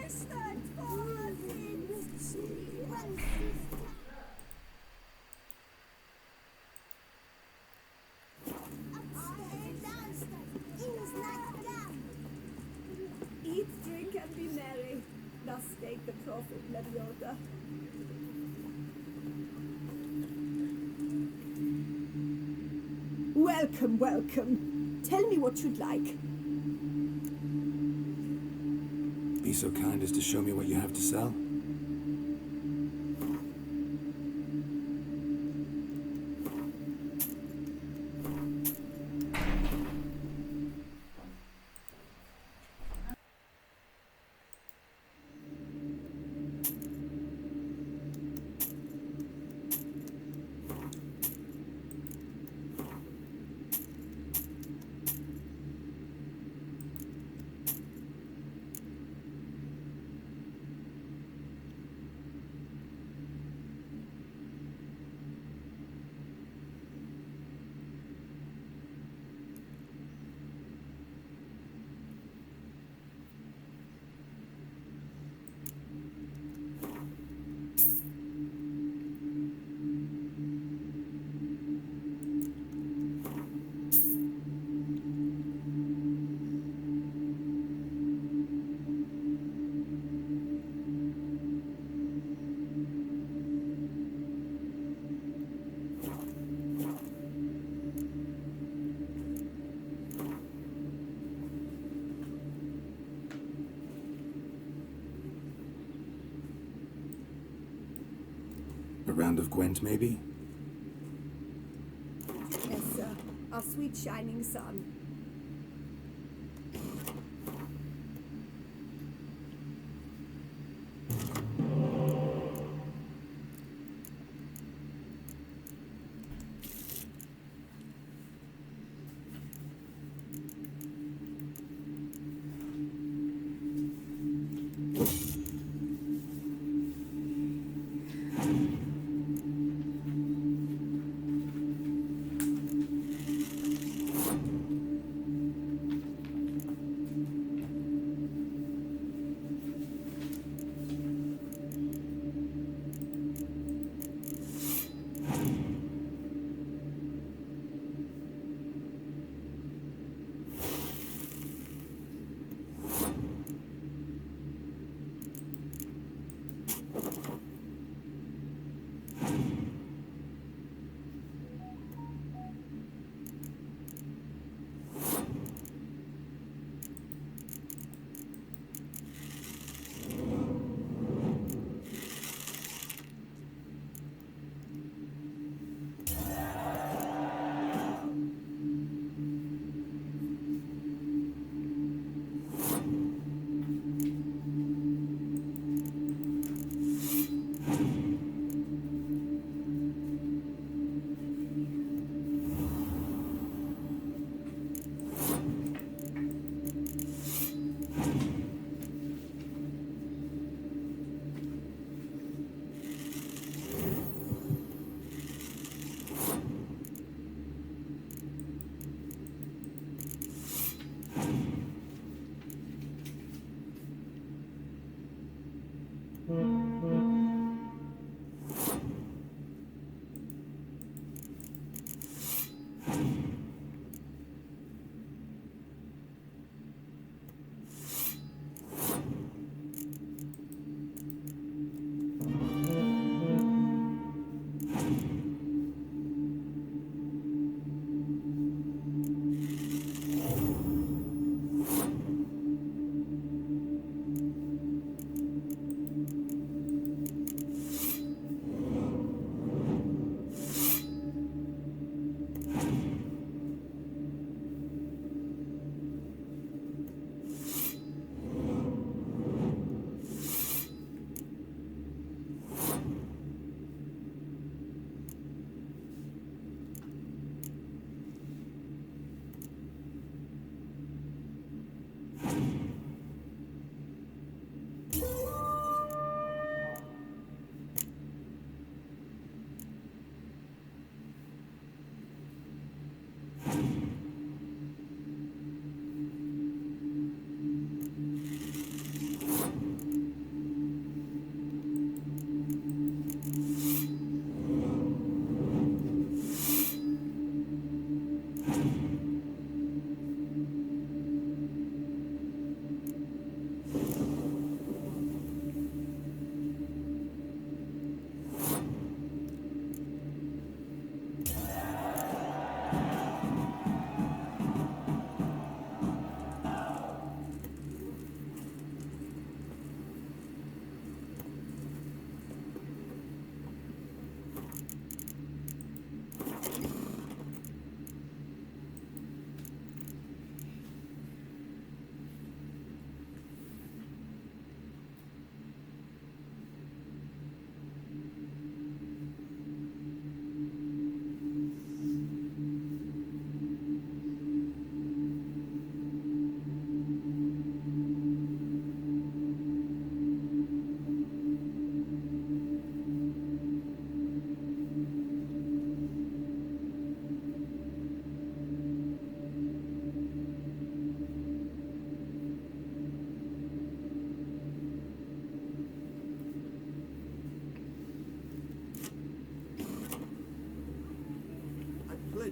Eat, drink, and be merry. Thus spake the prophet Leviosa. Welcome, welcome. Tell me what you'd like. Be so kind as to show me what you have to sell. A round of Gwent, maybe? Yes, sir. Our sweet shining sun.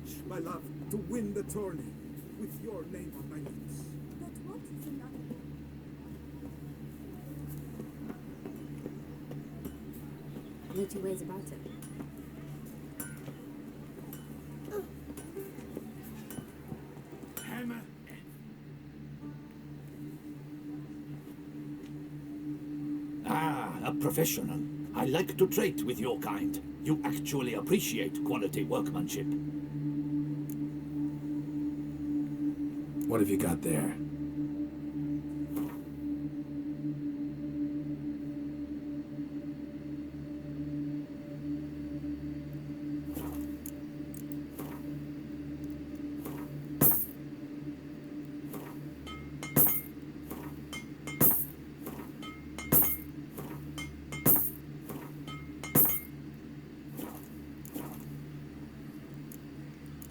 manage, my love, to win the tourney with your name on my lips. But what is another? No two ways about it. Hammer Ah, a professional. I like to trade with your kind. You actually appreciate quality workmanship. What have you got there?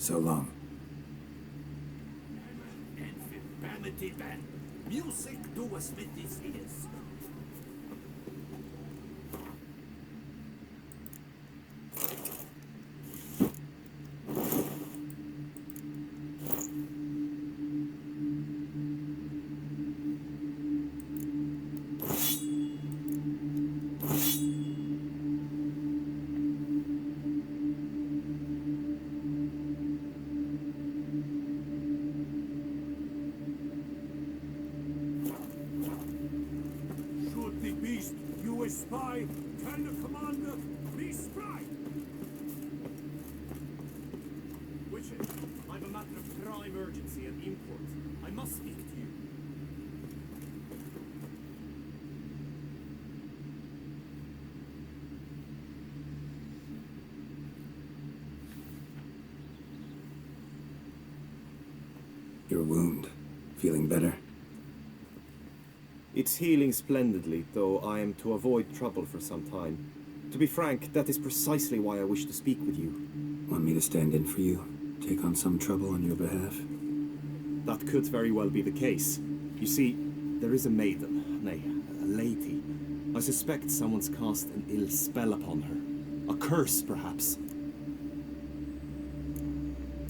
So long. Vanity band. Music to a Smitty's ears. you a spy? Tell the commander, be spry! Witcher, I've a matter of prime urgency and import. I must speak to you. Your wound. Feeling better? It's healing splendidly, though I am to avoid trouble for some time. To be frank, that is precisely why I wish to speak with you. Want me to stand in for you? Take on some trouble on your behalf? That could very well be the case. You see, there is a maiden, nay, a lady. I suspect someone's cast an ill spell upon her. A curse, perhaps.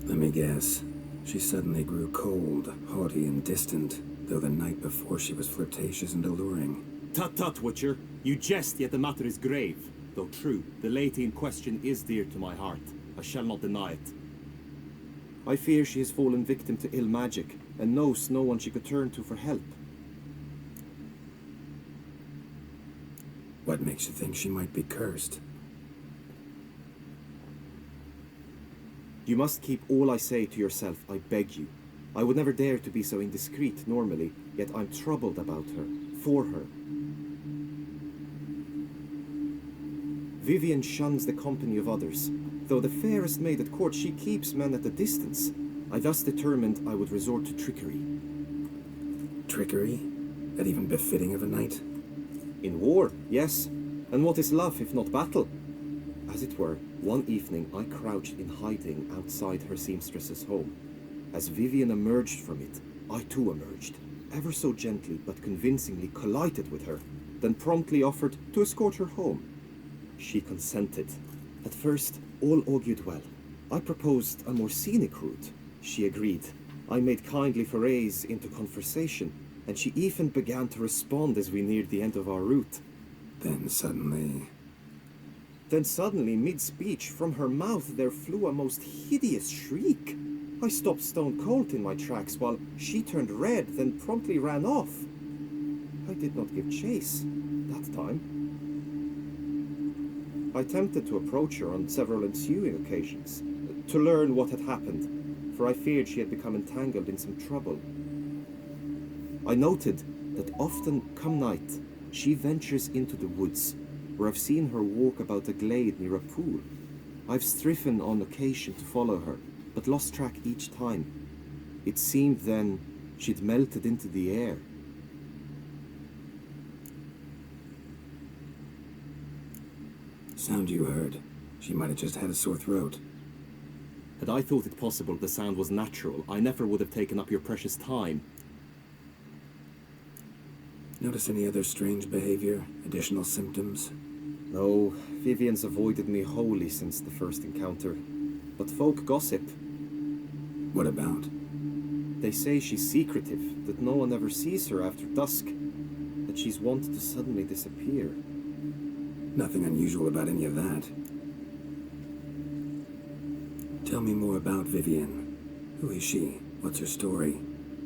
Let me guess. She suddenly grew cold, haughty, and distant, though the night before she was flirtatious and alluring. Tut tut, Witcher. You jest, yet the matter is grave. Though true, the lady in question is dear to my heart. I shall not deny it. I fear she has fallen victim to ill magic, and knows no one she could turn to for help. What makes you think she might be cursed? You must keep all I say to yourself, I beg you. I would never dare to be so indiscreet normally, yet I'm troubled about her, for her. Vivian shuns the company of others. Though the fairest maid at court, she keeps men at a distance. I thus determined I would resort to trickery. Trickery? That even befitting of a knight? In war, yes. And what is love if not battle? As it were, one evening I crouched in hiding outside her seamstress's home. As Vivian emerged from it, I too emerged, ever so gently but convincingly collided with her, then promptly offered to escort her home. She consented. At first, all augured well. I proposed a more scenic route. She agreed. I made kindly forays into conversation, and she even began to respond as we neared the end of our route. Then suddenly, mid-speech, from her mouth there flew a most hideous shriek. I stopped stone cold in my tracks while she turned red, then promptly ran off. I did not give chase that time. I attempted to approach her on several ensuing occasions, to learn what had happened, for I feared she had become entangled in some trouble. I noted that often, come night, she ventures into the woods, where I've seen her walk about a glade near a pool. I've striven on occasion to follow her, but lost track each time. It seemed then she'd melted into the air. sound you heard. She might have just had a sore throat. Had I thought it possible the sound was natural, I never would have taken up your precious time. Notice any other strange behavior? Additional symptoms? No, Vivian's avoided me wholly since the first encounter. But folk gossip. What about? They say she's secretive, that no one ever sees her after dusk, that she's wont to suddenly disappear. Nothing unusual about any of that. Tell me more about Vivian. Who is she? What's her story?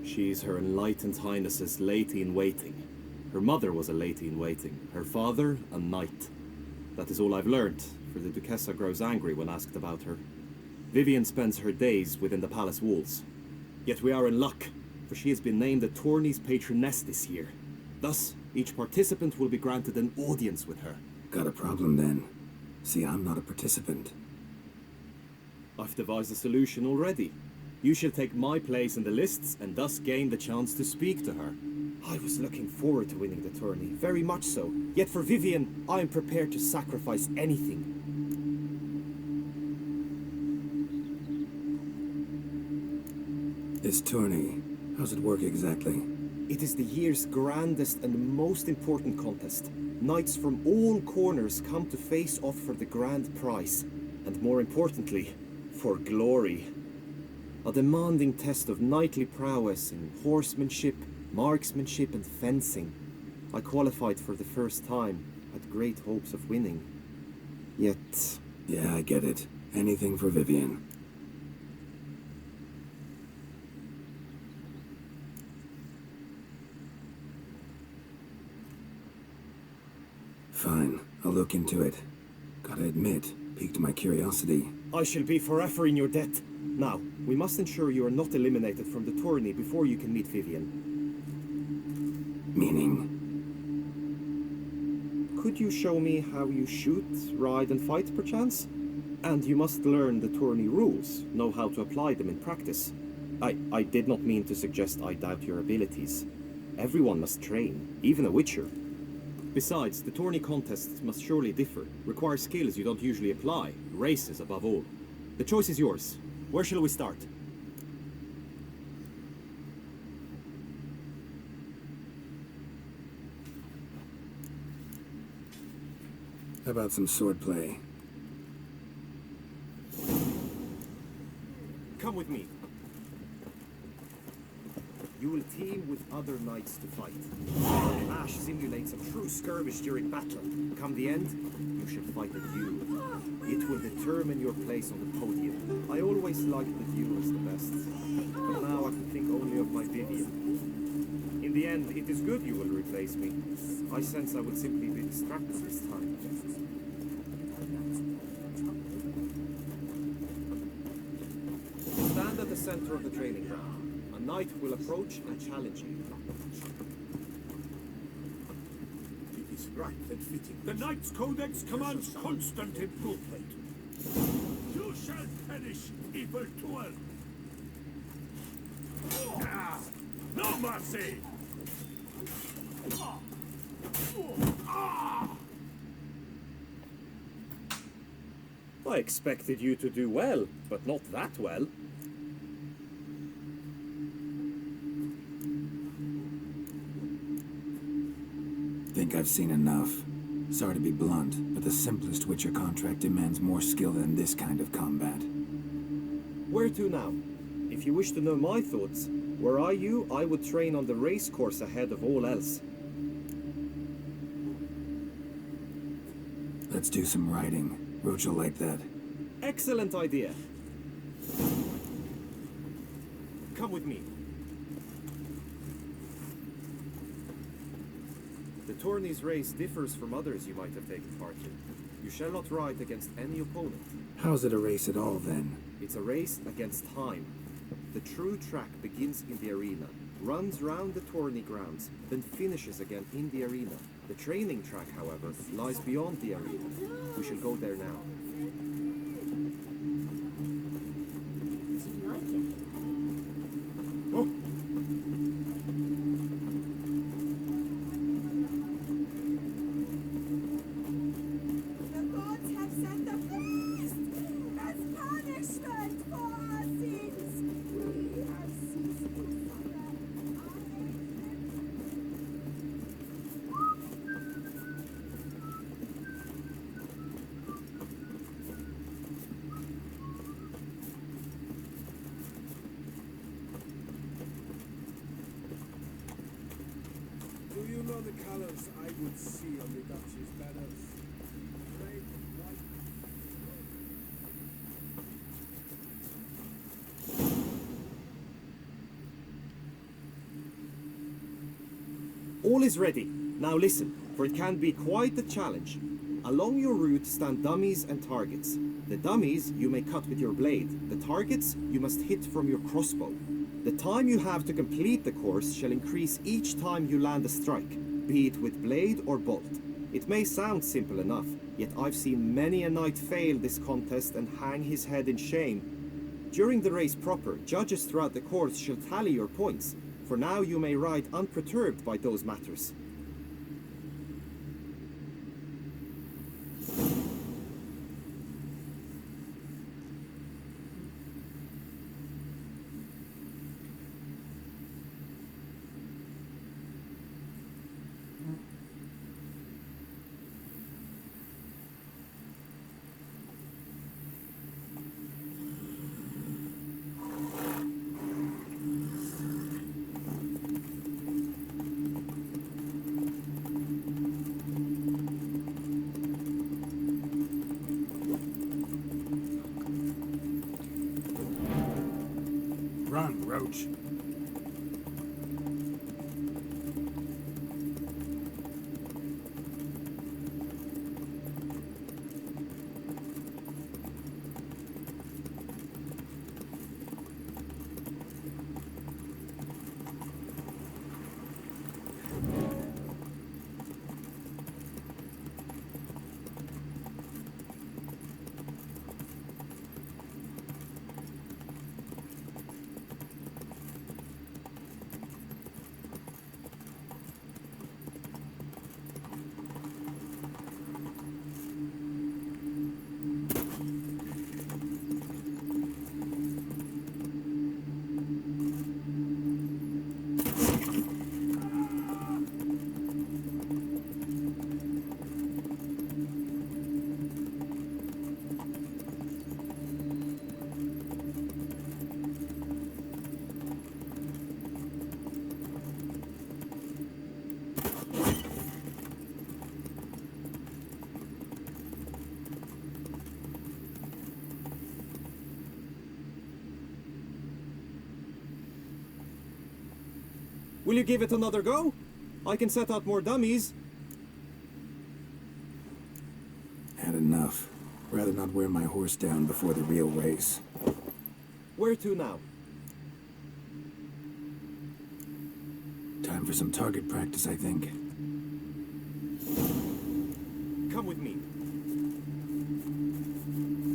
She's Her Enlightened Highness's lady-in-waiting. Her mother was a lady-in-waiting, her father a knight. That is all I've learnt, for the Duchessa grows angry when asked about her. Vivian spends her days within the palace walls. Yet we are in luck, for she has been named the tourney's patroness this year. Thus, each participant will be granted an audience with her. Got a problem then. See, I'm not a participant. I've devised a solution already. You shall take my place in the lists and thus gain the chance to speak to her. I was looking forward to winning the tourney, very much so. Yet for Vivian, I am prepared to sacrifice anything. This tourney, how's it work exactly? It is the year's grandest and most important contest. Knights from all corners come to face off for the grand prize. And more importantly, for glory. A demanding test of knightly prowess in horsemanship, marksmanship and fencing. I qualified for the first time, had great hopes of winning. Yet... Yeah, I get it. Anything for Vivian. Fine, I'll look into it. Gotta admit, piqued my curiosity. I shall be forever in your debt. Now, we must ensure you are not eliminated from the tourney before you can meet Vivian. Meaning? Could you show me how you shoot, ride and fight, perchance? And you must learn the tourney rules, know how to apply them in practice. I did not mean to suggest I doubt your abilities. Everyone must train, even a witcher. Besides, the tourney contests must surely differ, require skills you don't usually apply, races above all. The choice is yours. Where shall we start? How about some swordplay? Come with me. You will team with other knights to fight. The clash simulates a true skirmish during battle. Come the end, you shall fight a duel. It will determine your place on the podium. I always liked the duels the best, but now I can think only of my Vivian. In the end, it is good you will replace me. I sense I will simply be distracted this time. Stand at the center of the training ground. A knight will approach and challenge you. It is right and fitting. The Knight's Codex commands constant improvement. You shall perish, evil tool! Ah, no mercy! I expected you to do well, but not that well. Think I've seen enough. Sorry to be blunt, but the simplest Witcher contract demands more skill than this kind of combat. Where to now? If you wish to know my thoughts, were I you, I would train on the race course ahead of all else. Let's do some riding. Roach will like that. Excellent idea. Come with me. The tourney's race differs from others you might have taken part in. You shall not ride against any opponent. How's it a race at all, then? It's a race against time. The true track begins in the arena, runs round the tourney grounds, then finishes again in the arena. The training track, however, lies beyond the arena. We shall go there now. The gods have sent a beast as punishment for our sins. We have ceased to suffer. see on the Dutch's banners. Red, white. All is ready. Now listen, for it can be quite the challenge. Along your route stand dummies and targets. The dummies you may cut with your blade. The targets you must hit from your crossbow. The time you have to complete the course shall increase each time you land a strike, be it with blade or bolt. It may sound simple enough, yet I've seen many a knight fail this contest and hang his head in shame. During the race proper, judges throughout the course shall tally your points. For now you may ride unperturbed by those matters. Run, Roach. Will you give it another go? I can set out more dummies. Had enough. Rather not wear my horse down before the real race. Where to now? Time for some target practice, I think. Come with me.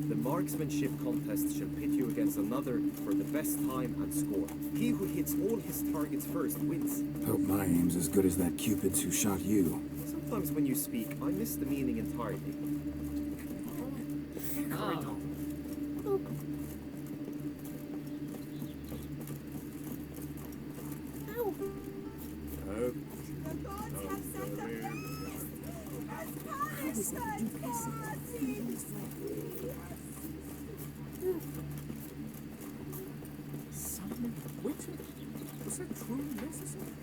The marksmanship contest shall pit you against another for the best time and score. He who hits all his targets first wins. Hope my aim's as good as that Cupid's who shot you. Sometimes when you speak, I miss the meaning entirely. The gods have sent a beast as punishment for our sins. Simon Whittle? Was that truly necessary?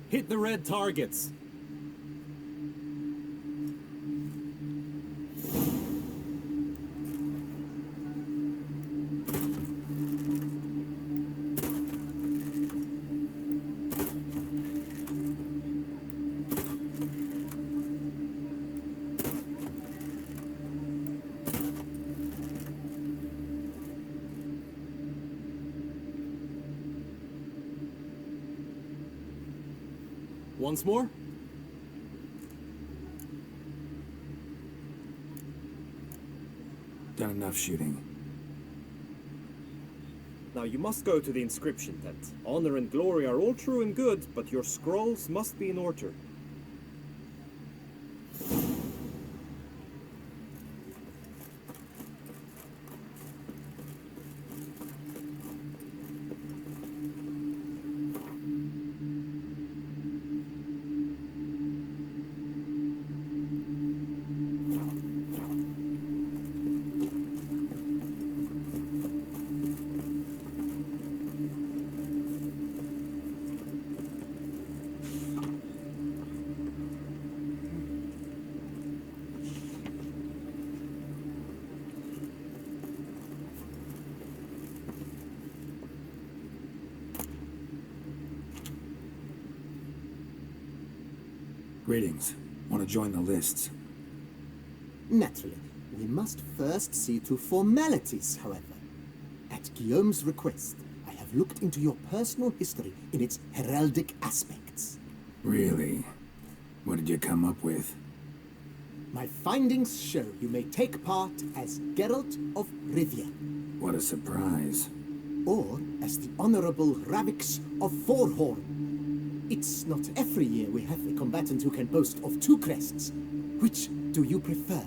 Hit the red targets. Once more. Done enough shooting. Now you must go to the inscription tent. Honor and glory are all true and good, but your scrolls must be in order. Greetings. Want to join the lists? Naturally, we must first see to formalities, however. At Guillaume's request, I have looked into your personal history in its heraldic aspects. Really? What did you come up with? My findings show you may take part as Geralt of Rivia, What a surprise. or as the Honorable Ravix of Forhorn. It's not every year we have a combatant who can boast of 2 crests. Which do you prefer?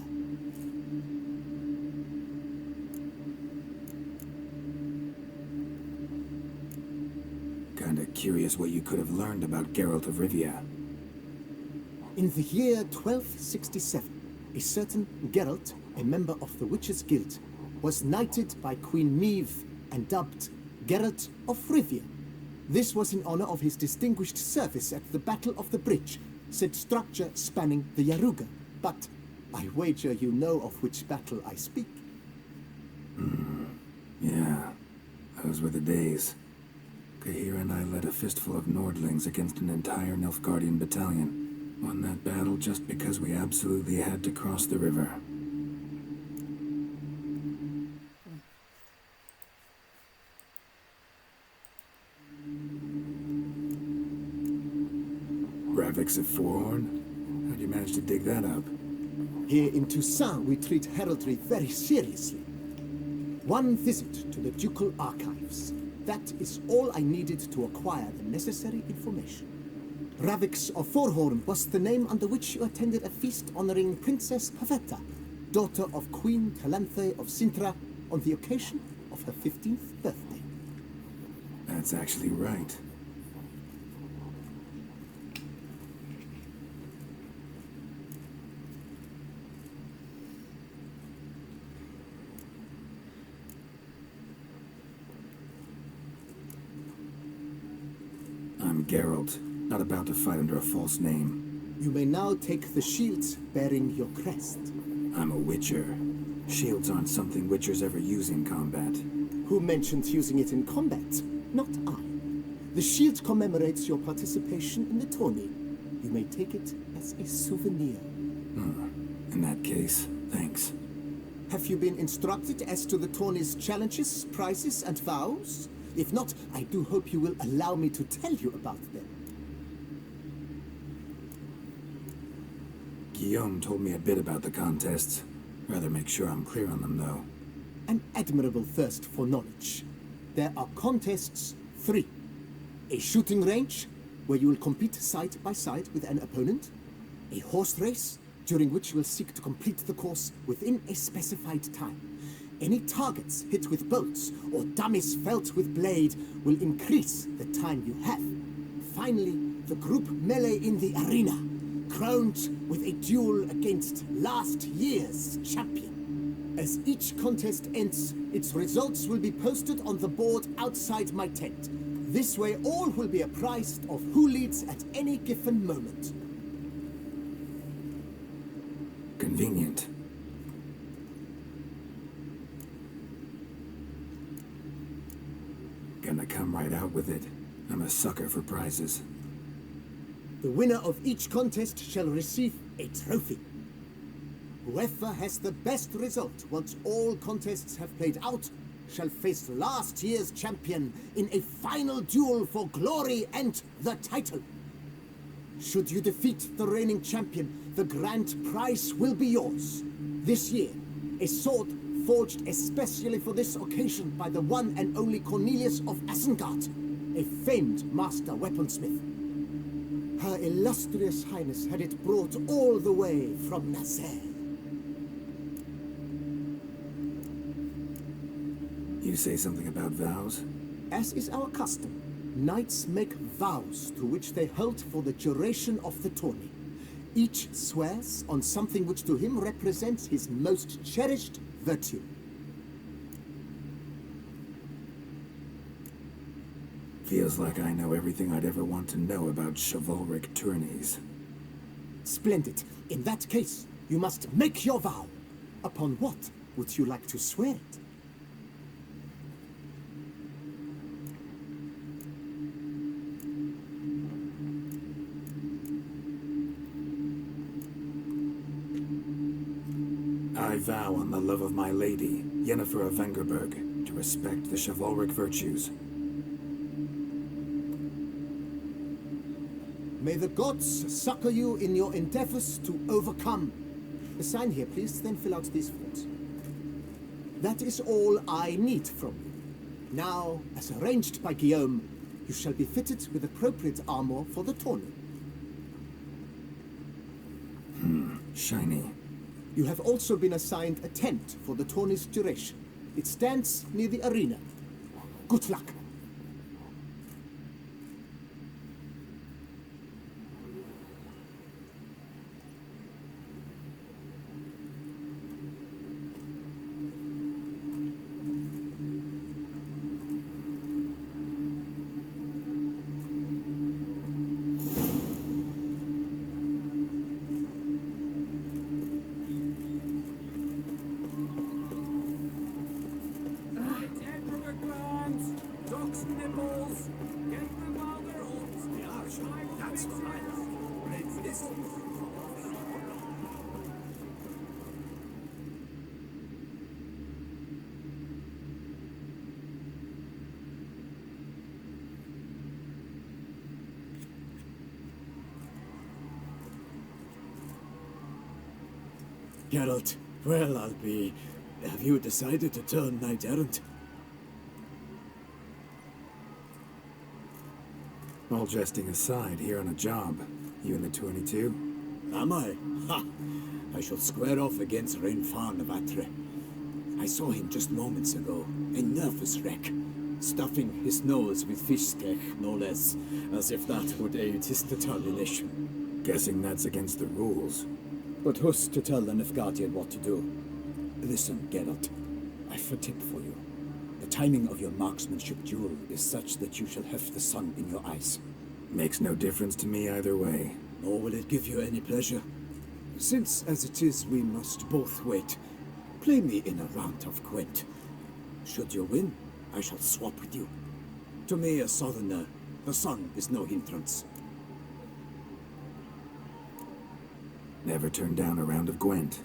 Kinda curious what you could have learned about Geralt of Rivia. In the year 1267, a certain Geralt, a member of the Witches' Guild, was knighted by Queen Meve and dubbed Geralt of Rivia. This was in honor of his distinguished service at the Battle of the Bridge, said structure spanning the Yaruga. But I wager you know of which battle I speak. Yeah, those were the days. Kahira and I led a fistful of Nordlings against an entire Nilfgaardian battalion. Won that battle just because we absolutely had to cross the river. Ravix of Forhorn? How'd you manage to dig that up? Here in Toussaint, we treat heraldry very seriously. One visit to the ducal archives. That is all I needed to acquire the necessary information. Ravix of Forhorn was the name under which you attended a feast honoring Princess Pavetta, daughter of Queen Calanthe of Sintra, on the occasion of her 15th birthday. That's actually right. I'm Geralt, not about to fight under a false name. You may now take the shields bearing your crest. I'm a Witcher. Shields aren't something Witchers ever use in combat. Who mentioned using it in combat? Not I. The shield commemorates your participation in the tourney. You may take it as a souvenir. In that case, thanks. Have you been instructed as to the tourney's challenges, prizes, and vows? If not, I do hope you will allow me to tell you about them. Guillaume told me a bit about the contests. Rather make sure I'm clear on them, though. An admirable thirst for knowledge. There are contests 3. A shooting range, where you will compete side by side with an opponent. A horse race, during which you will seek to complete the course within a specified time. Any targets hit with bolts or dummies felt with blade will increase the time you have. Finally, the group melee in the arena, crowned with a duel against last year's champion. As each contest ends, its results will be posted on the board outside my tent. This way all will be apprised of who leads at any given moment. Convenient. Gonna come right out with it. I'm a sucker for prizes. The winner of each contest shall receive a trophy. Whoever has the best result once all contests have played out shall face last year's champion in a final duel for glory and the title. Should you defeat the reigning champion, the grand prize will be yours. This year, a sword forged especially for this occasion by the one and only Cornelius of Assengard, a famed master weaponsmith. Her illustrious highness had it brought all the way from Nazaire. You say something about vows? As is our custom, knights make vows to which they hold for the duration of the tourney. Each swears on something which to him represents his most cherished virtue. Feels like I know everything I'd ever want to know about chivalric tourneys. Splendid. In that case, you must make your vow. Upon what would you like to swear it? vow on the love of my lady, Yennefer of Vengerberg, to respect the chivalric virtues. May the gods succor you in your endeavors to overcome. Sign here, please, then fill out these forms. That is all I need from you. Now, as arranged by Guillaume, you shall be fitted with appropriate armor for the tourney. Shiny. You have also been assigned a tent for the tourney's duration. It stands near the arena. Good luck. Geralt, well, I'll be... Have you decided to turn knight-errant? All jesting aside, here on a job. You in the 22? Am I? Ha! I shall square off against Rainfan of Atre. I saw him just moments ago, a nervous wreck, stuffing his nose with fish steak, no less, as if that would aid his determination. Guessing that's against the rules. But who's to tell the Nilfgaardian what to do? Listen, Geralt, I've a tip for you. The timing of your marksmanship duel is such that you shall have the sun in your eyes. Makes no difference to me either way. Nor will it give you any pleasure. Since, as it is, we must both wait, play me in a round of Gwent. Should you win, I shall swap with you. To me, a southerner, the sun is no hindrance. Never turned down a round of Gwent.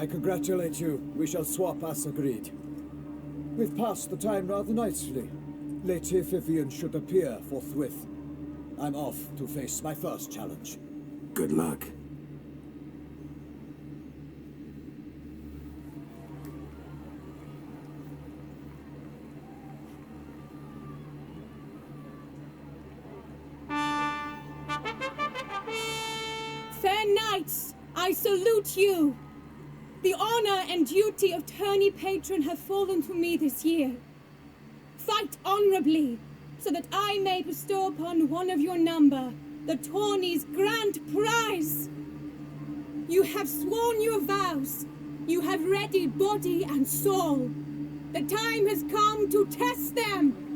I congratulate you. We shall swap as agreed. We've passed the time rather nicely. Lady Vivian should appear forthwith. I'm off to face my first challenge. Good luck. Fair knights, I salute you. The honor and duty of tourney patron have fallen to me this year. Fight honorably, so that I may bestow upon one of your number the tourney's grand prize. You have sworn your vows. You have ready body and soul. The time has come to test them.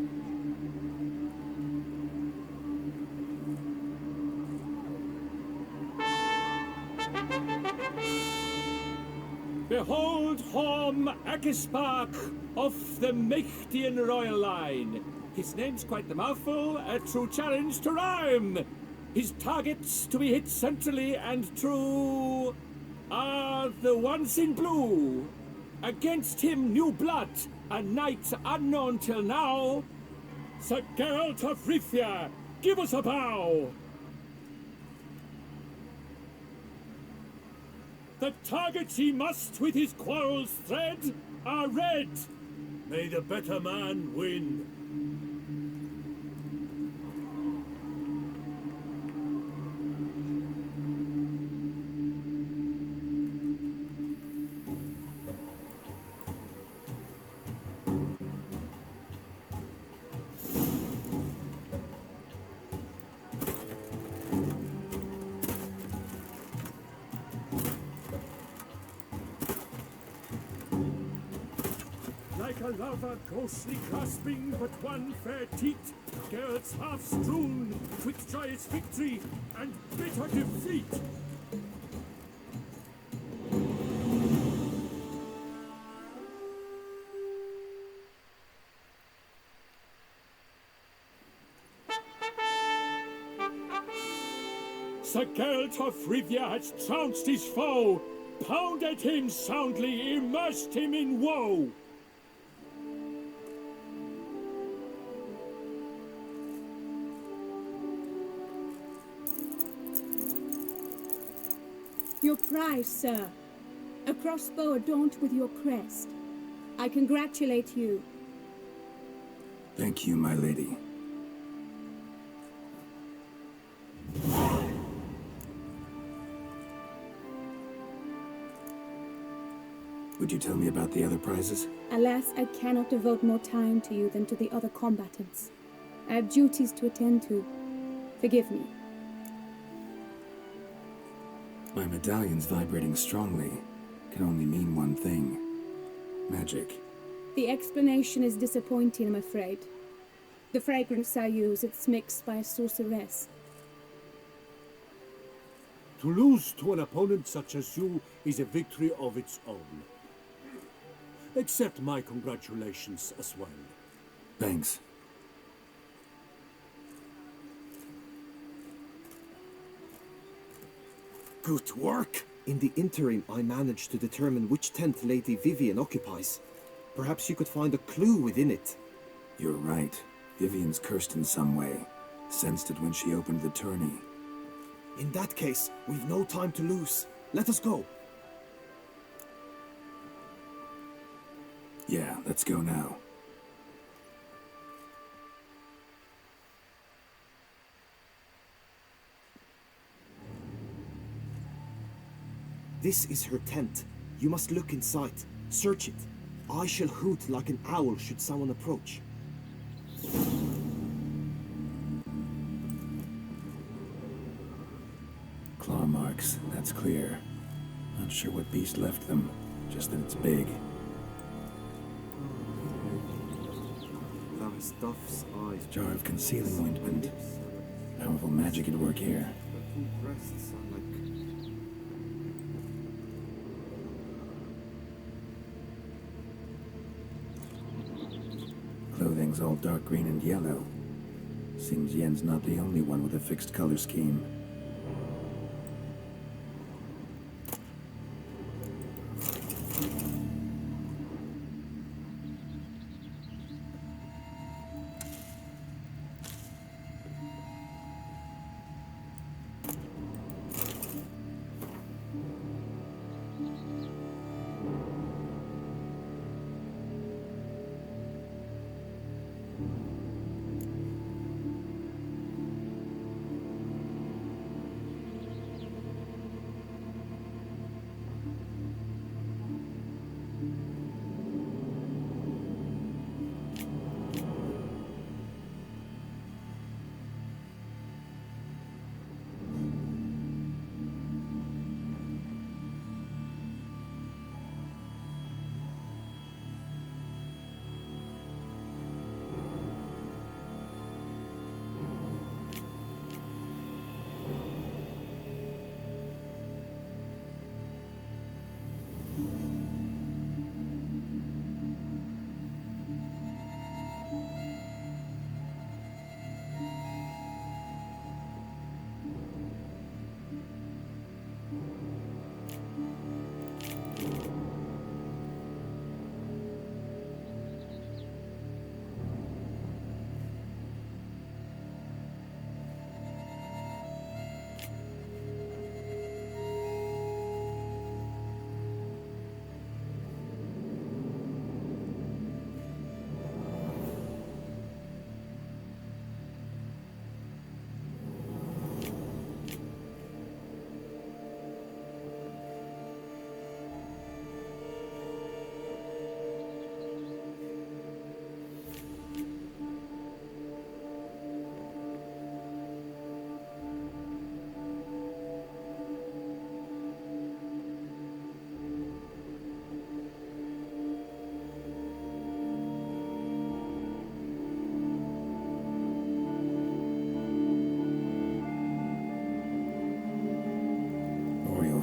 Behold Horm Akispark of the Mechtian royal line. His name's quite the mouthful, a true challenge to rhyme. His targets to be hit centrally and true are the ones in blue. Against him new blood, a knight unknown till now. Sir Geralt of Rivia, give us a bow! The targets he must with his quarrels thread are red. May the better man win. Like a lover ghostly grasping but one fair teat, girls half strewn, with joyous victory and bitter defeat. Sir Geralt of Rivia has trounced his foe, pounded him soundly, immersed him in woe. Your prize, sir. A crossbow adorned with your crest. I congratulate you. Thank you, my lady. Would you tell me about the other prizes? Alas, I cannot devote more time to you than to the other combatants. I have duties to attend to. Forgive me. My medallion's vibrating strongly. Can only mean one thing. Magic. The explanation is disappointing, I'm afraid. The fragrance I use, it's mixed by a sorceress. To lose to an opponent such as you is a victory of its own. Accept my congratulations as well. Thanks. Good work! In the interim, I managed to determine which tent Lady Vivian occupies. Perhaps you could find a clue within it. You're right. Vivian's cursed in some way. Sensed it when she opened the tourney. In that case, we've no time to lose. Let us go. Yeah, let's go now. This is her tent. You must look inside. Search it. I shall hoot like an owl should someone approach. Claw marks, that's clear. Not sure what beast left them, just that it's big. Thou hast dove's eyes. Jar of concealing ointment. Powerful magic at work here. The two breasts are like... Clothing's all dark green and yellow. Seems Yen's not the only one with a fixed color scheme.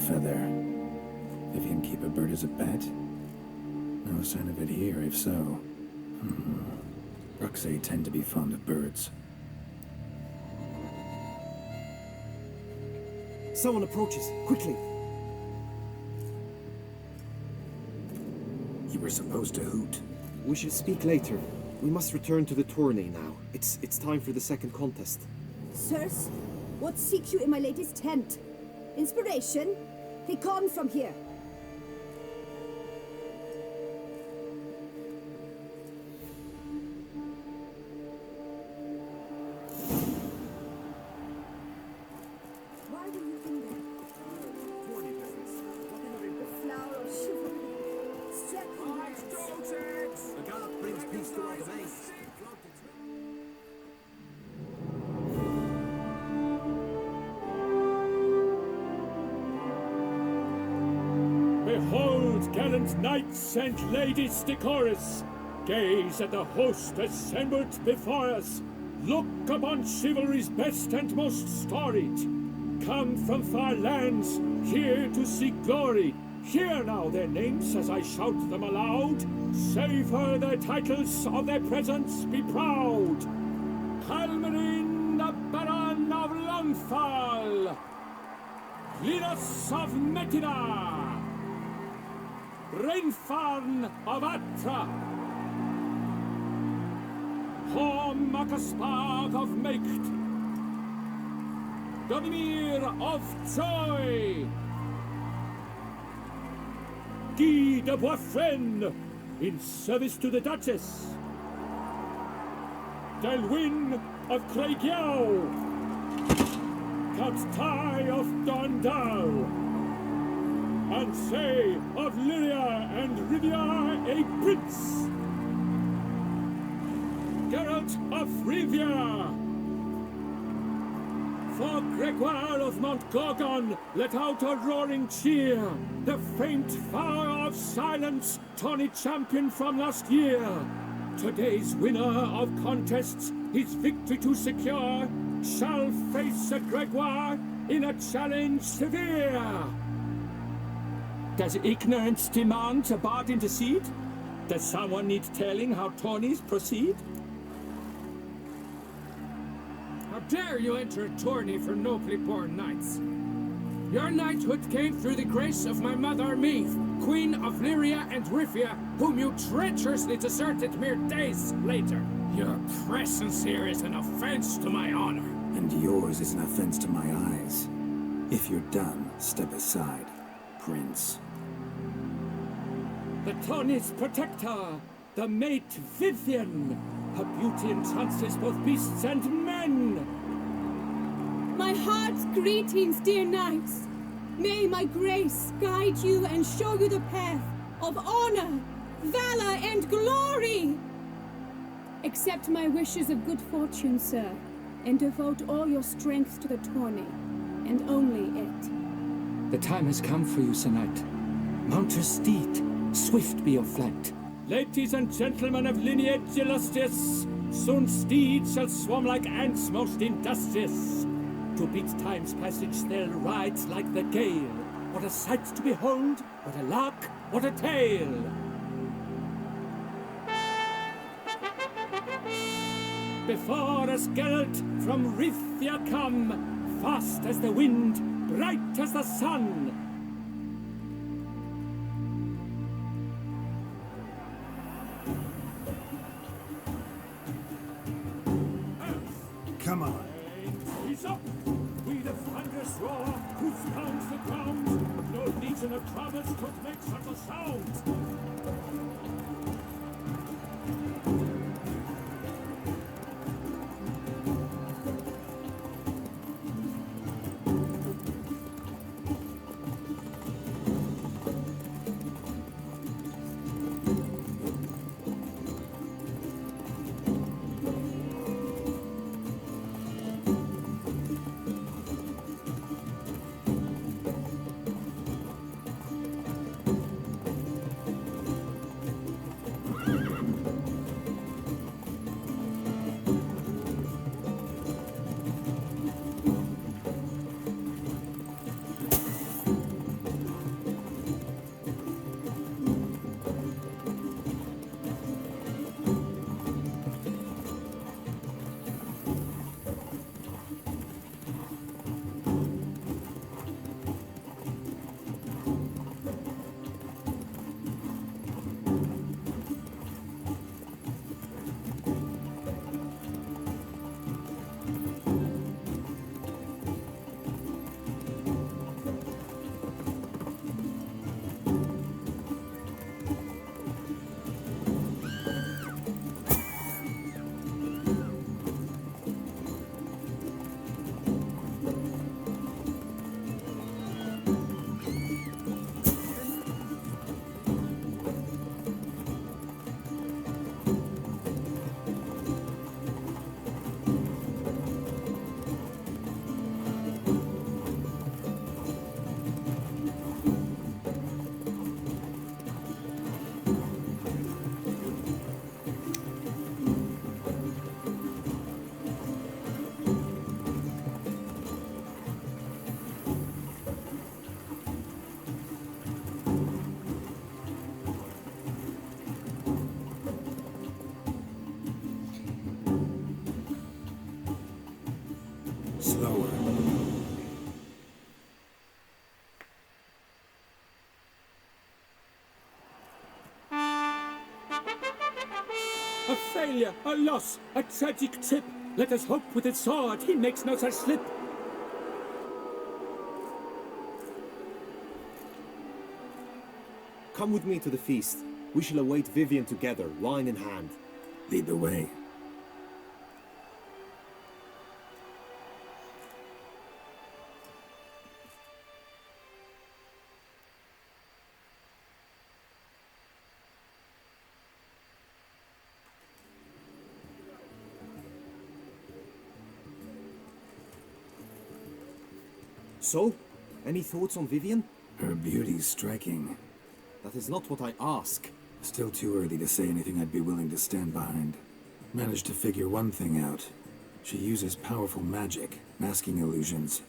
feather. Vivian keep a bird as a pet? No sign of it here, if so. Ruxay tend to be fond of birds. Someone approaches. Quickly! You were supposed to hoot. We should speak later. We must return to the tourney now. It's time for the second contest. Sirs, what seek you in my lady's tent? Inspiration? Begone from here. Why were you in there? The flower of chivalry. Strength. The god brings peace to our domains. Behold, gallant knights and ladies decorous, gaze at the host assembled before us. Look upon chivalry's best and most storied. Come from far lands, here to seek glory. Hear now their names as I shout them aloud. Savor their titles, of their presence be proud. Halmarin, the Baron of Longfall. Linus of Metina. Rainfarn of Atra, Horm Akaspag of Meikt, Donimir of Troy, Guy de Boisfren, in service to the Duchess, Delwyn of Craigiau, Count Tai of Dondal, and say of Lyria and Rivia a prince. Geralt of Rivia. For Gregoire of Montgorgon, let out a roaring cheer. The faint vow of silence, tawny champion from last year. Today's winner of contests, his victory to secure, shall face a Gregoire in a challenge severe. Does ignorance demand a bard intercede? Does someone need telling how tourneys proceed? How dare you enter a tourney for nobly born knights? Your knighthood came through the grace of my mother Meath, Queen of Lyria and Rivia, whom you treacherously deserted mere days later. Your presence here is an offense to my honor. And yours is an offense to my eyes. If you're done, step aside, Prince. The tourney's protector, the mate Vivian. Her beauty entrances both beasts and men. My heart's greetings, dear knights. May my grace guide you and show you the path of honor, valor, and glory. Accept my wishes of good fortune, sir, and devote all your strength to the tourney, and only it. The time has come for you, Sir Knight. Mount your steed. Swift be your flight. Ladies and gentlemen of lineage illustrious, soon steeds shall swarm like ants most industrious. To beat time's passage they'll ride like the gale. What a sight to behold, what a lark, what a tale! Before us Geralt from Rithia come, fast as the wind, bright as the sun. Come on. He's up! We the thunderous roar, hoof pounds the ground. No legion of trumpets could make such a sound. slower. A failure, a loss, a tragic trip. Let us hope with its sword he makes no such slip. Come with me to the feast. We shall await Vivian together, wine in hand. Lead the way. So, any thoughts on Vivian? Her beauty's striking. That is not what I ask. Still too early to say anything I'd be willing to stand behind. Managed to figure one thing out. She uses powerful magic, masking illusions.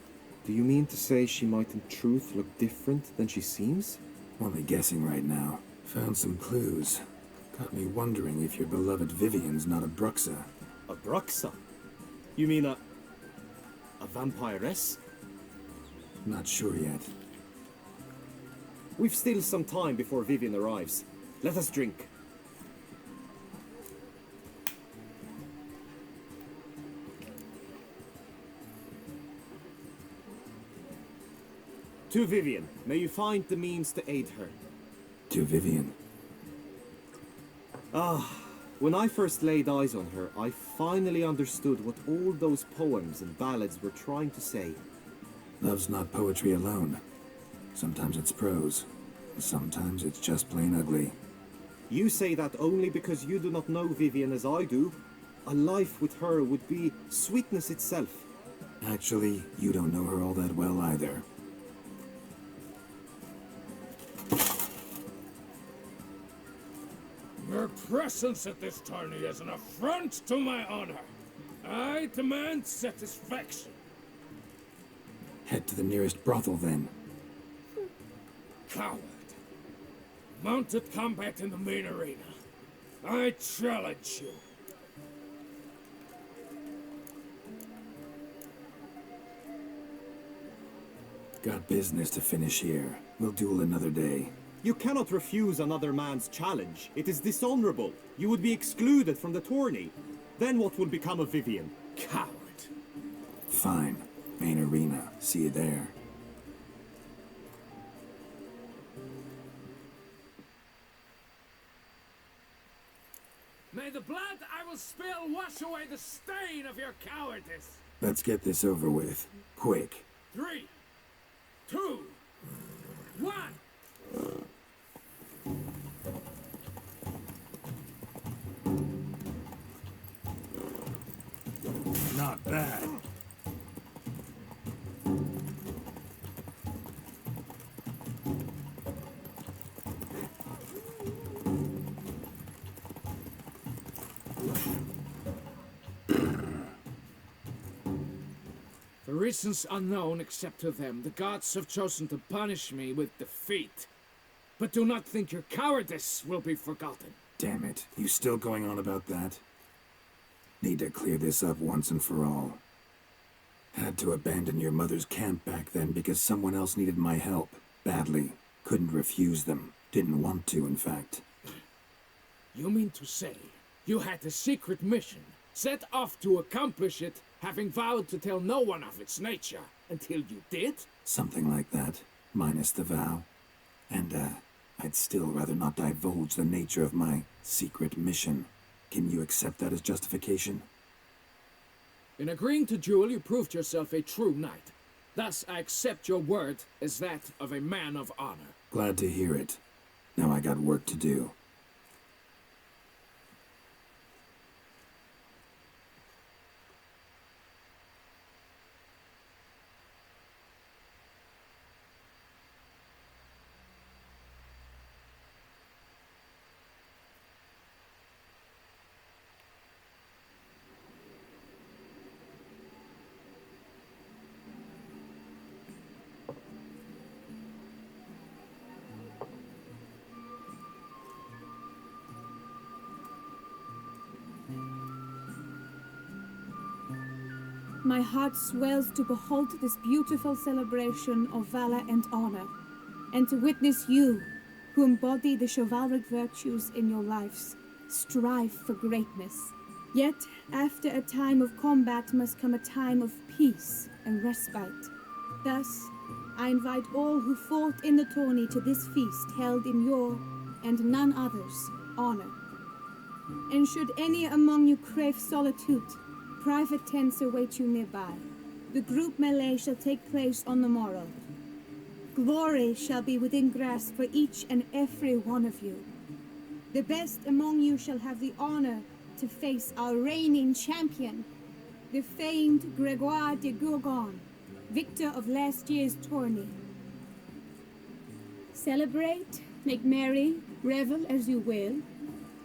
Do you mean to say she might in truth look different than she seems? Only guessing right now. Found some clues. Got me wondering if your beloved Vivian's not a Bruxa. A Bruxa? You mean a vampiress? Not sure yet. We've still some time before Vivian arrives. Let us drink. To Vivian, may you find the means to aid her. To Vivian. When I first laid eyes on her, I finally understood what all those poems and ballads were trying to say. Love's not poetry alone. Sometimes it's prose. Sometimes it's just plain ugly. You say that only because you do not know Vivian as I do. A life with her would be sweetness itself. Actually, you don't know her all that well either. Your presence at this tourney is an affront to my honor. I demand satisfaction. Head to the nearest brothel, then. Coward. Mounted combat in the main arena. I challenge you. Got business to finish here. We'll duel another day. You cannot refuse another man's challenge. It is dishonorable. You would be excluded from the tourney. Then what will become of Vivian? Coward. Fine. Main arena. See you there. May the blood I will spill wash away the stain of your cowardice. Let's get this over with. Quick. 3, 2, 1. Not bad. For reasons unknown except to them, the gods have chosen to punish me with defeat. But do not think your cowardice will be forgotten. Damn it. You still going on about that? Need to clear this up once and for all. Had to abandon your mother's camp back then because someone else needed my help. Badly. Couldn't refuse them. Didn't want to, in fact. You mean to say you had a secret mission, set off to accomplish it, having vowed to tell no one of its nature, until you did? Something like that. Minus the vow. And, I'd still rather not divulge the nature of my secret mission. Can you accept that as justification? In agreeing to duel, you proved yourself a true knight. Thus, I accept your word as that of a man of honor. Glad to hear it. Now I got work to do. my heart swells to behold this beautiful celebration of valor and honor, and to witness you, who embody the chivalric virtues in your lives, strive for greatness. Yet, after a time of combat must come a time of peace and respite. Thus, I invite all who fought in the tourney to this feast held in your, and none other's, honor. And should any among you crave solitude, private tents await you nearby. The group melee shall take place on the morrow. Glory shall be within grasp for each and every one of you. The best among you shall have the honor to face our reigning champion, the famed Gregoire de Gourgon, victor of last year's tourney. Celebrate, make merry, revel as you will,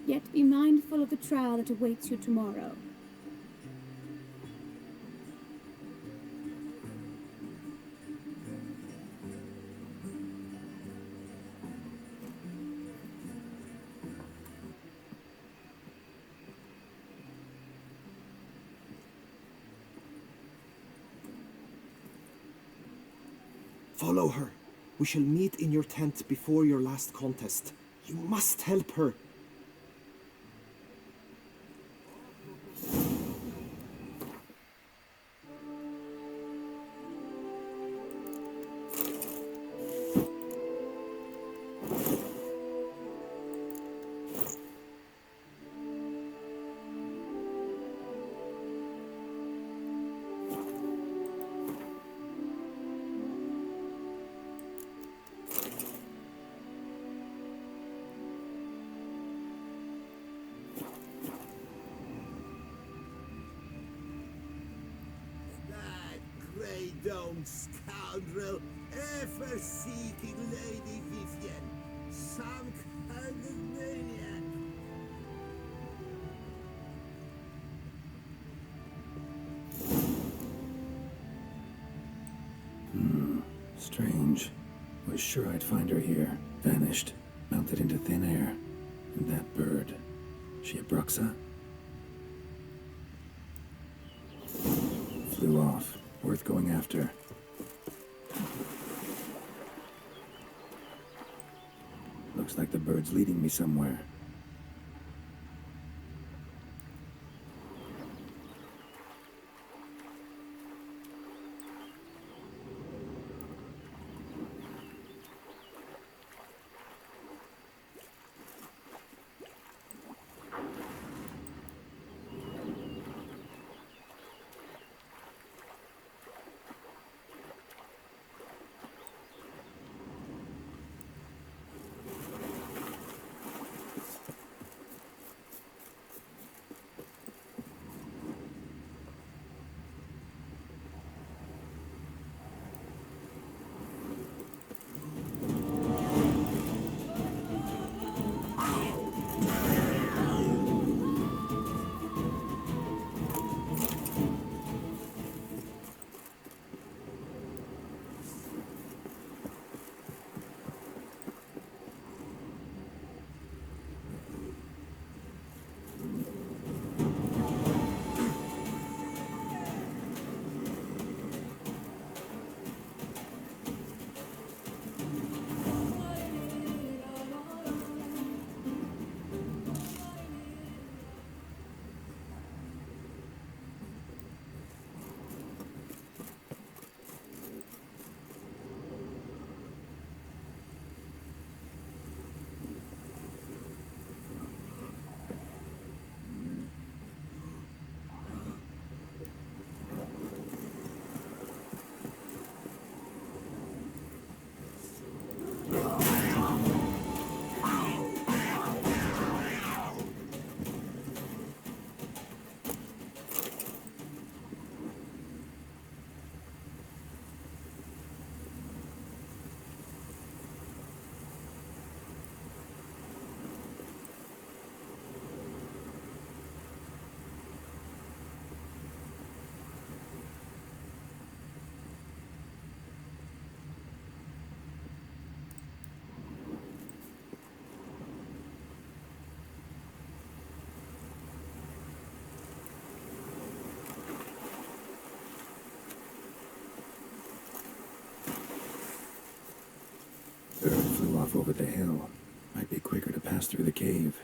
yet be mindful of the trial that awaits you tomorrow. Follow her. We shall meet in your tent before your last contest. You must help her. Grey-domed scoundrel, ever-seeking Lady Vivienne, some kind of maniac. Strange. Was sure I'd find her here. Vanished. Melted into thin air. And that bird. She a Bruxa? Flew off. Worth going after. Looks like the bird's leading me somewhere. over the hill. Might be quicker to pass through the cave.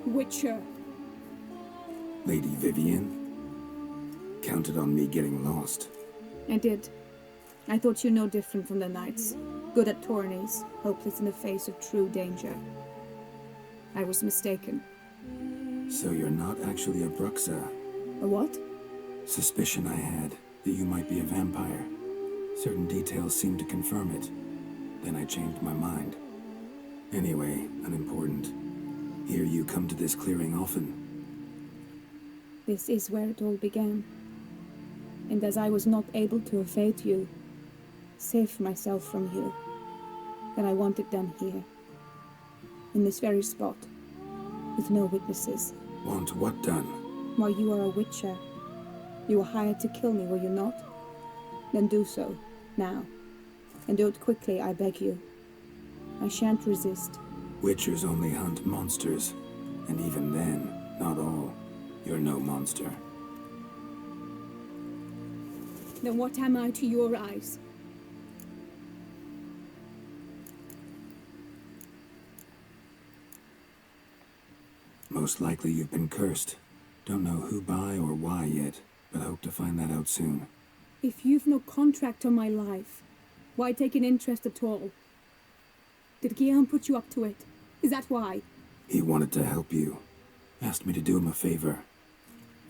Witcher. Lady Vivian? Counted on me getting lost. I did. I thought you no different from the knights. Good at tourneys, hopeless in the face of true danger. I was mistaken. So you're not actually a Bruxa? A what? Suspicion I had, that you might be a vampire. Certain details seemed to confirm it. Then I changed my mind. Anyway, unimportant. Here you come to this clearing often. This is where it all began. And as I was not able to evade you, save myself from you, then I want it done here. In this very spot. With no witnesses. Want what done? While you are a witcher. You were hired to kill me, were you not? Then do so, now. And do it quickly, I beg you. I shan't resist. Witchers only hunt monsters. And even then, not all. You're no monster. Then what am I to your eyes? Most likely you've been cursed. Don't know who by or why yet, but hope to find that out soon. If you've no contract on my life, why take an interest at all? Did Guillaume put you up to it? Is that why? He wanted to help you. Asked me to do him a favor.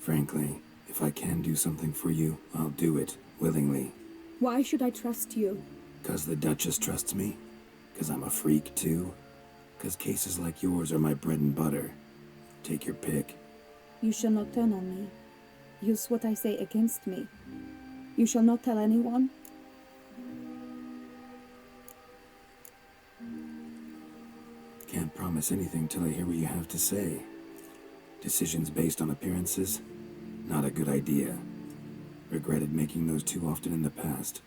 Frankly, if I can do something for you, I'll do it, willingly. Why should I trust you? 'Cause the Duchess trusts me? 'Cause I'm a freak, too? 'Cause cases like yours are my bread and butter? Take your pick. You shall not turn on me. Use what I say against me. You shall not tell anyone? Can't promise anything till I hear what you have to say. Decisions based on appearances? Not a good idea. Regretted making those too often in the past.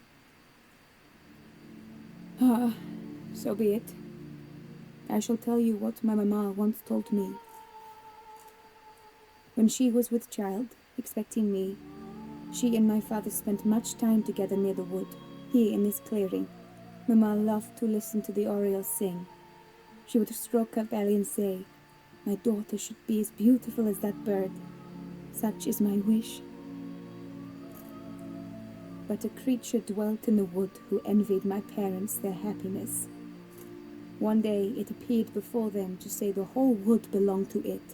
So be it. I shall tell you what my mamma once told me. When she was with child, expecting me, she and my father spent much time together near the wood, here in this clearing. Mamma loved to listen to the orioles sing. She would stroke her belly and say, "My daughter should be as beautiful as that bird." Such is my wish. But a creature dwelt in the wood who envied my parents their happiness. One day it appeared before them to say the whole wood belonged to it,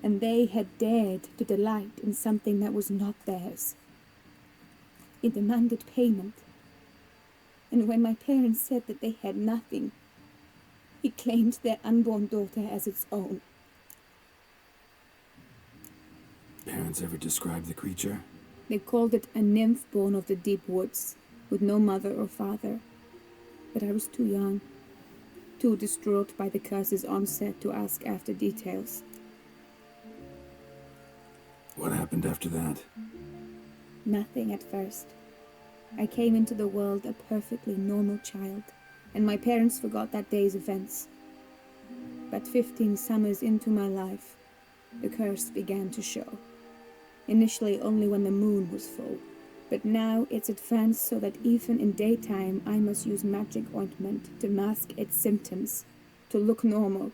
and they had dared to delight in something that was not theirs. It demanded payment, and when my parents said that they had nothing, it claimed their unborn daughter as its own. Parents ever describe the creature? They called it a nymph born of the deep woods, with no mother or father. But I was too young, too distraught by the curse's onset to ask after details. What happened after that? Nothing at first. I came into the world a perfectly normal child, and my parents forgot that day's events. But 15 summers into my life, the curse began to show. Initially only when the moon was full, but now it's advanced so that even in daytime I must use magic ointment to mask its symptoms, to look normal.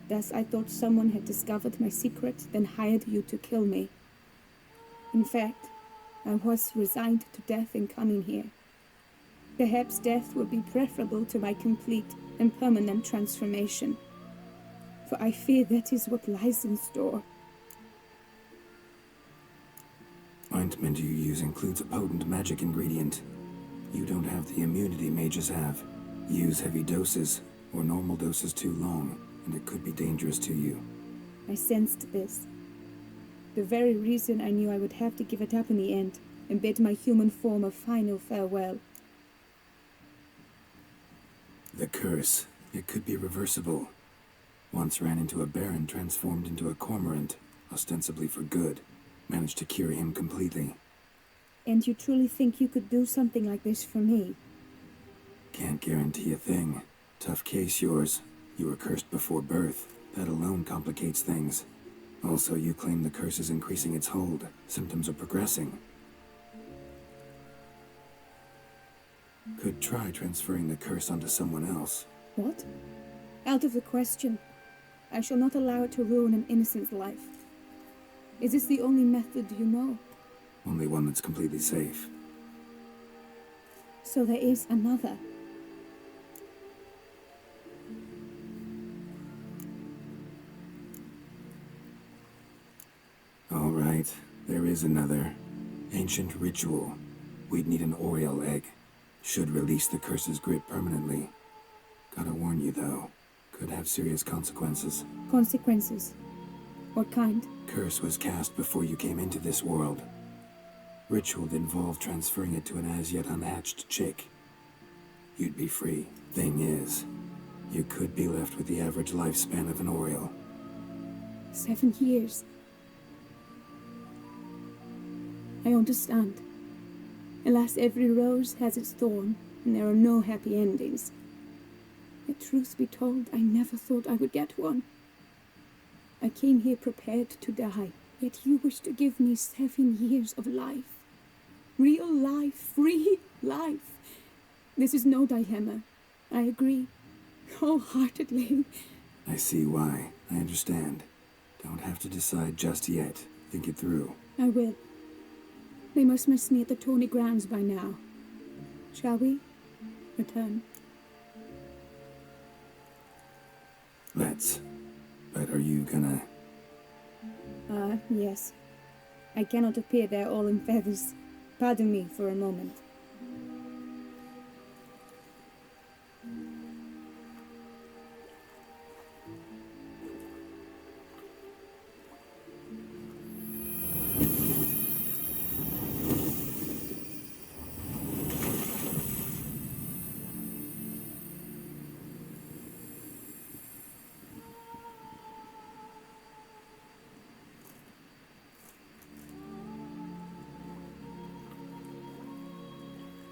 Thus I thought someone had discovered my secret, then hired you to kill me. In fact, I was resigned to death in coming here. Perhaps death would be preferable to my complete and permanent transformation, for I fear that is what lies in store. Ointment you use includes a potent magic ingredient. You don't have the immunity mages have. Use heavy doses, or normal doses too long, and it could be dangerous to you. I sensed this. The very reason I knew I would have to give it up in the end, and bid my human form a final farewell. The curse, it could be reversible. Once ran into a baron transformed into a cormorant, ostensibly for good. Managed to cure him completely. And you truly think you could do something like this for me? Can't guarantee a thing. Tough case, yours. You were cursed before birth. That alone complicates things. Also, you claim the curse is increasing its hold. Symptoms are progressing. Could try transferring the curse onto someone else. What? Out of the question. I shall not allow it to ruin an innocent's life. Is this the only method you know? Only one that's completely safe. So there is another. All right, there is another. Ancient ritual. We'd need an Oriole egg. Should release the curse's grip permanently. Gotta warn you, though. Could have serious consequences. Consequences? What kind? Curse was cast before you came into this world. Ritual involved transferring it to an as-yet unhatched chick. You'd be free. Thing is, you could be left with the average lifespan of an Oriole. 7 years. I understand. Alas, every rose has its thorn, and there are no happy endings. Yet truth be told, I never thought I would get one. I came here prepared to die, yet you wish to give me 7 years of life. Real life, free life. This is no dilemma. I agree, wholeheartedly. I see why. I understand. Don't have to decide just yet. Think it through. I will. They must miss me at the Tawny grounds by now. Shall we return? Let's. But are you gonna... Yes. I cannot appear there all in feathers. Pardon me for a moment.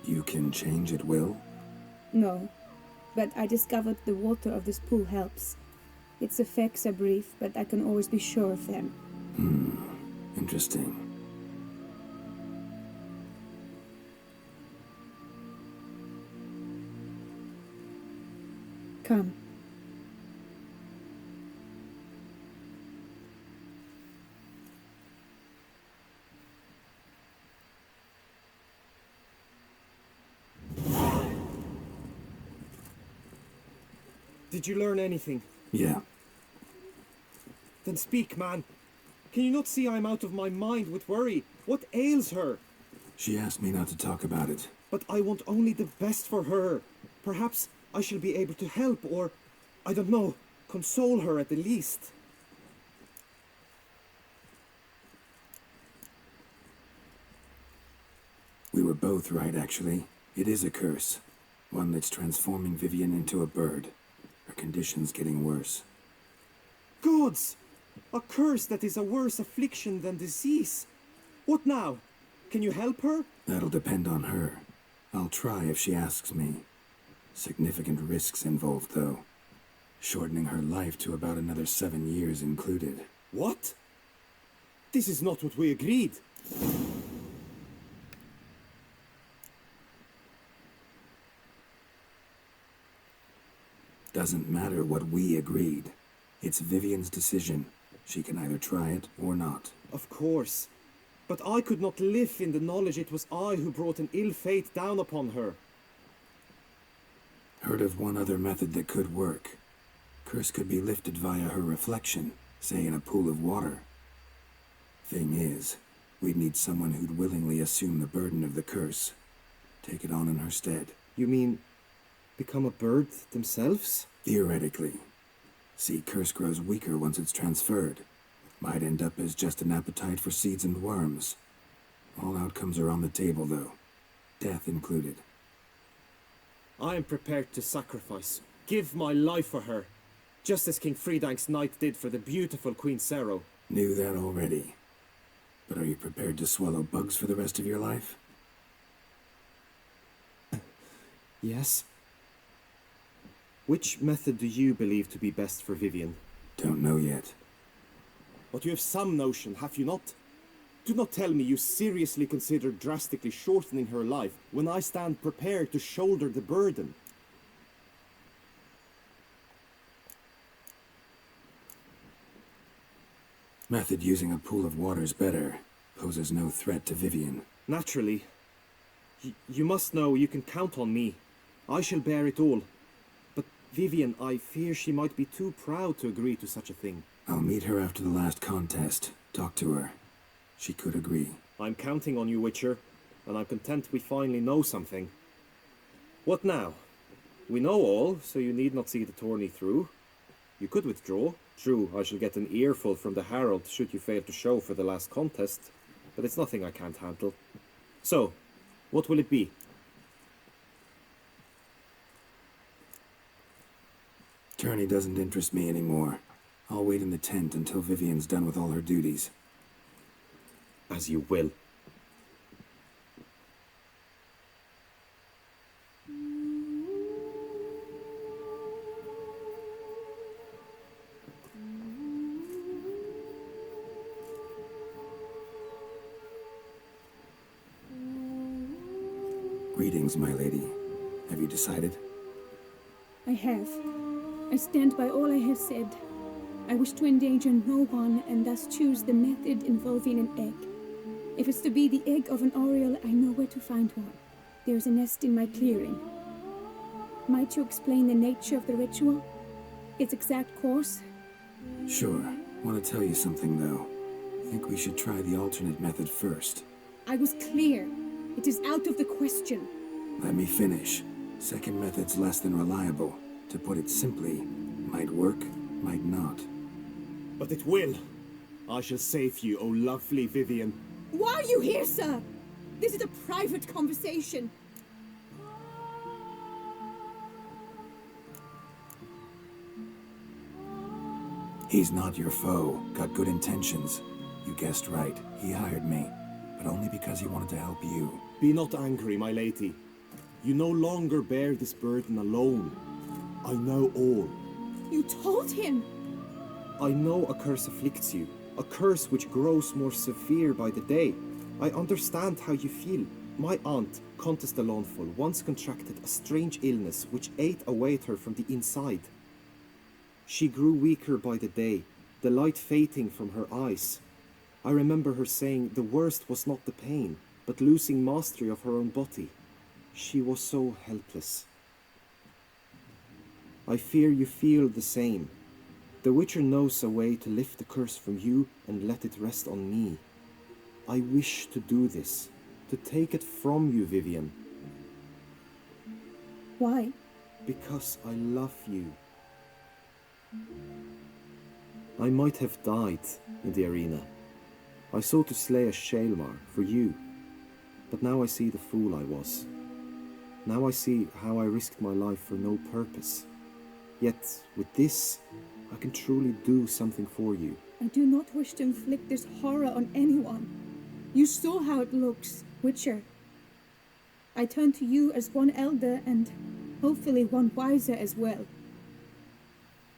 You can change at will? No, but I discovered the water of this pool helps. Its effects are brief, but I can always be sure of them. Interesting. Come. Did you learn anything? Yeah. Then speak, man. Can you not see I'm out of my mind with worry? What ails her? She asked me not to talk about it. But I want only the best for her. Perhaps I shall be able to help or, I don't know, console her at the least. We were both right, actually. It is a curse. One that's transforming Vivian into a bird. Her condition's getting worse. Gods! A curse that is a worse affliction than disease. What now? Can you help her? That'll depend on her. I'll try if she asks me. Significant risks involved, though. Shortening her life to about another 7 years included. What? This is not what we agreed. Doesn't matter what we agreed. It's Vivian's decision. She can either try it or not. Of course. But I could not live in the knowledge it was I who brought an ill fate down upon her. Heard of one other method that could work. Curse could be lifted via her reflection, say in a pool of water. Thing is, we'd need someone who'd willingly assume the burden of the curse. Take it on in her stead. You mean become a bird themselves? Theoretically. See, curse grows weaker once it's transferred. Might end up as just an appetite for seeds and worms. All outcomes are on the table, though. Death included. I am prepared to sacrifice. Give my life for her. Just as King Fridank's knight did for the beautiful Queen Sero. Knew that already. But are you prepared to swallow bugs for the rest of your life? Yes. Which method do you believe to be best for Vivian? Don't know yet. But you have some notion, have you not? Do not tell me you seriously consider drastically shortening her life when I stand prepared to shoulder the burden. Method using a pool of water's better. Poses no threat to Vivian. Naturally. You must know you can count on me. I shall bear it all. But Vivian, I fear she might be too proud to agree to such a thing. I'll meet her after the last contest. Talk to her. She could agree. I'm counting on you, Witcher, and I'm content we finally know something. What now? We know all, so you need not see the tourney through. You could withdraw. True, I shall get an earful from the Herald should you fail to show for the last contest, but it's nothing I can't handle. So, what will it be? Tourney doesn't interest me anymore. I'll wait in the tent until Vivian's done with all her duties. As you will. Greetings, my lady. Have you decided? I have. I stand by all I have said. I wish to endanger no one and thus choose the method involving an egg. If it's to be the egg of an oriole, I know where to find one. There's a nest in my clearing. Might you explain the nature of the ritual? Its exact course? Sure. Want to tell you something, though. Think we should try the alternate method first. I was clear. It is out of the question. Let me finish. Second method's less than reliable. To put it simply, might work, might not. But it will. I shall save you, O lovely Vivian. Why are you here, sir? This is a private conversation. He's not your foe. Got good intentions. You guessed right. He hired me. But only because he wanted to help you. Be not angry, my lady. You no longer bear this burden alone. I know all. You told him? I know a curse afflicts you. A curse which grows more severe by the day. I understand how you feel. My aunt, Countess de Lawnful, once contracted a strange illness which ate away at her from the inside. She grew weaker by the day, the light fading from her eyes. I remember her saying the worst was not the pain, but losing mastery of her own body. She was so helpless. I fear you feel the same. The Witcher knows a way to lift the curse from you and let it rest on me. I wish to do this, to take it from you, Vivian. Why? Because I love you. I might have died in the arena. I sought to slay a Shaelmar for you, but now I see the fool I was. Now I see how I risked my life for no purpose. Yet, with this, I can truly do something for you. I do not wish to inflict this horror on anyone. You saw how it looks, Witcher. I turn to you as one elder and hopefully one wiser as well.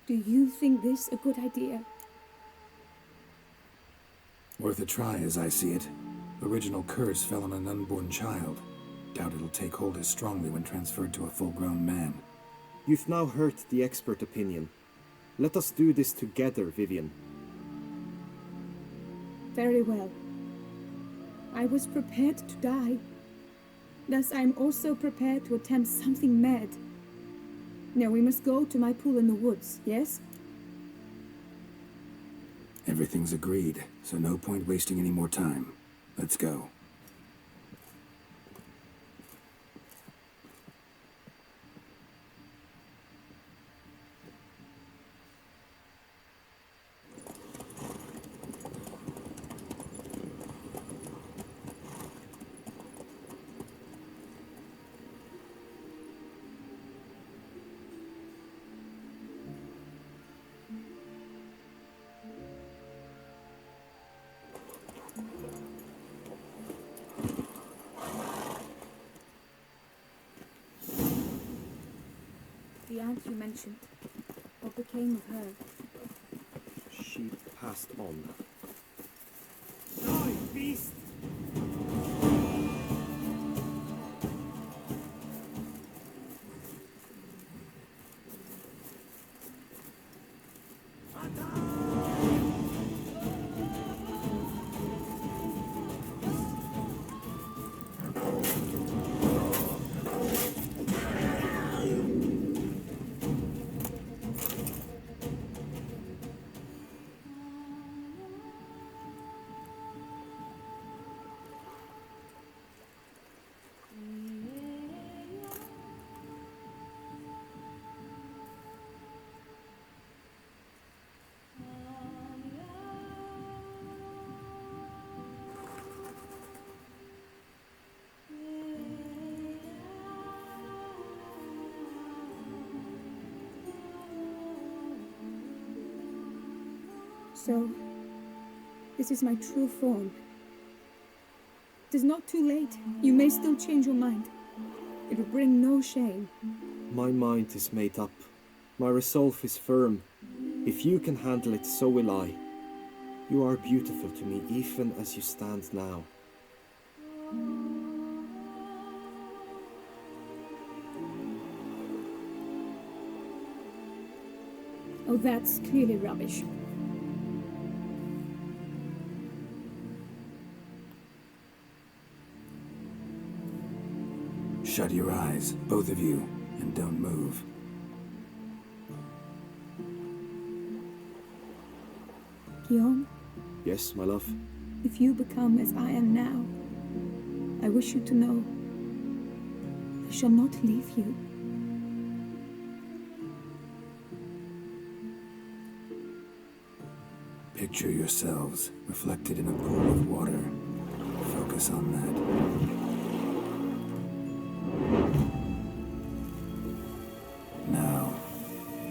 Do you think this a good idea? Worth a try as I see it. Original curse fell on an unborn child. Doubt it'll take hold as strongly when transferred to a full-grown man. You've now heard the expert opinion. Let us do this together, Vivian. Very well. I was prepared to die. Thus I am also prepared to attempt something mad. Now we must go to my pool in the woods, yes? Everything's agreed, so no point wasting any more time. Let's go. The aunt you mentioned. What became of her? She passed on. Die, beast! So, this is my true form. It is not too late. You may still change your mind. It will bring no shame. My mind is made up. My resolve is firm. If you can handle it, so will I. You are beautiful to me, even as you stand now. Oh, that's clearly rubbish. Shut your eyes, both of you, and don't move. Guillaume, Yes, my love? if you become as I am now, I wish you to know I shall not leave you. Picture yourselves reflected in a pool of water. Focus on that. Now,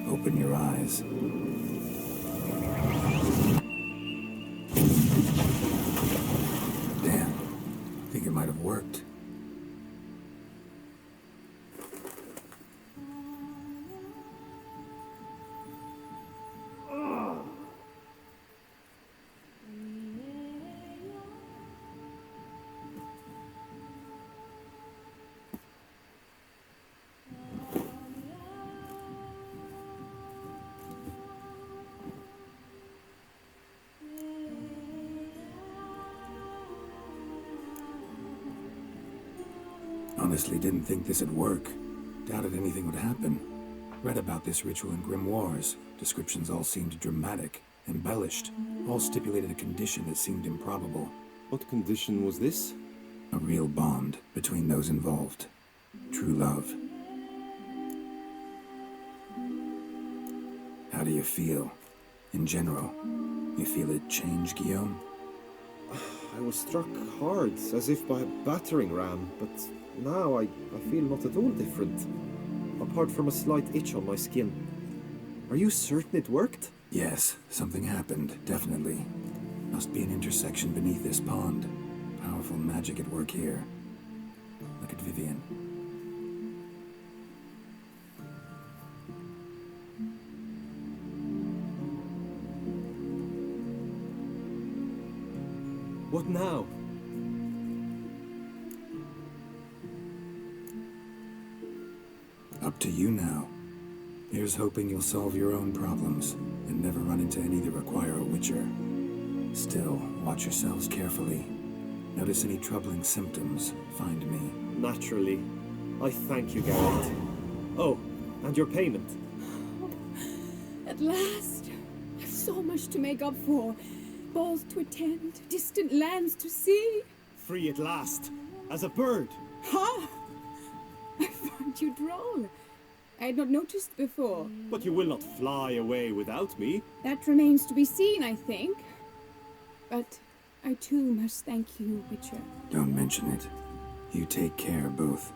open your eyes. Damn, think it might have worked. Honestly, didn't think this'd work. Doubted anything would happen. Read about this ritual in grimoires. Descriptions all seemed dramatic, embellished. All stipulated a condition that seemed improbable. What condition was this? A real bond between those involved. True love. How do you feel? In general, you feel it change, Guillaume? I was struck hard, as if by a battering ram, but now I feel not at all different. Apart from a slight itch on my skin. Are you certain it worked? Yes, something happened, definitely. Must be an intersection beneath this pond. Powerful magic at work here. Look at Vivian. What now? Up to you now. Here's hoping you'll solve your own problems and never run into any that require a witcher. Still, watch yourselves carefully. Notice any troubling symptoms, find me. Naturally. I thank you, Geralt. Oh, and your payment. At last! I've so much to make up for. Balls to attend, distant lands to see. Free at last, as a bird. Ha! I find you droll. I had not noticed before. But you will not fly away without me. That remains to be seen, I think. But I too must thank you, Witcher. Don't mention it. You take care, both.